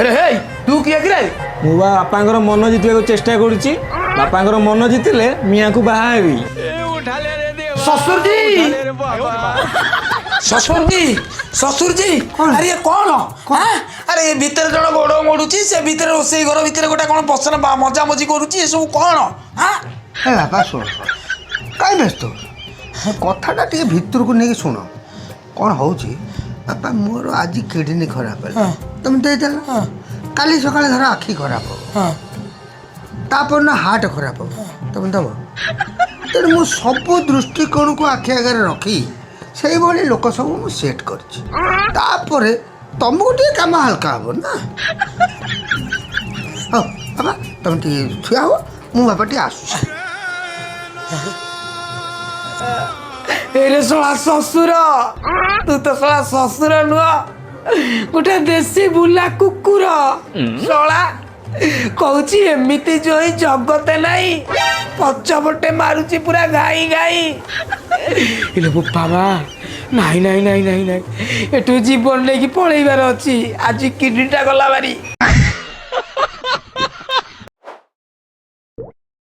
अरे हे तू किया कि रे मु बापांकर मन जितवाक चेष्टा करुच्ची बापांकर मन जितिले मियाँ को बाहा हेबी। ससुर जी ससुर जी ससुर जी अरे कौन हाँ? अरे भीतर जन गोड़ मोड़ुची से भीतर रोसई घर भीतर गोटे कौन बसन मजा मजी करुची सब कौन हाँ हे बापा शुण कहीं व्यस्त कथाटा टे भितर को नहीं शुण कौन हो बापा मोर आज किडनी खराब है तुम देदेल काली सका धर आखि खराब हो तापर ना हार्ट खराब हो तुम दब तेणु मु सब दृष्टिकोण को आखि आगे रखी से भाई लोक सब मु सेट कर तुमको टे कम हल्का हम ना हाँ बाबा तुम टे ठिया हो मु बापा टे आस एरे सोला ससुर तू तो सोला ससुर नुह गोटे देसी बुला कुकुर सोला कौची एमिति जोई जगते नहीं पछपटे मारुची पूरा गाई गाई इले बाबा नहीं नहीं नहीं नहीं नहीं एटू जीवन लेकी पळेइबार अछि आज किडनीटा गला बारी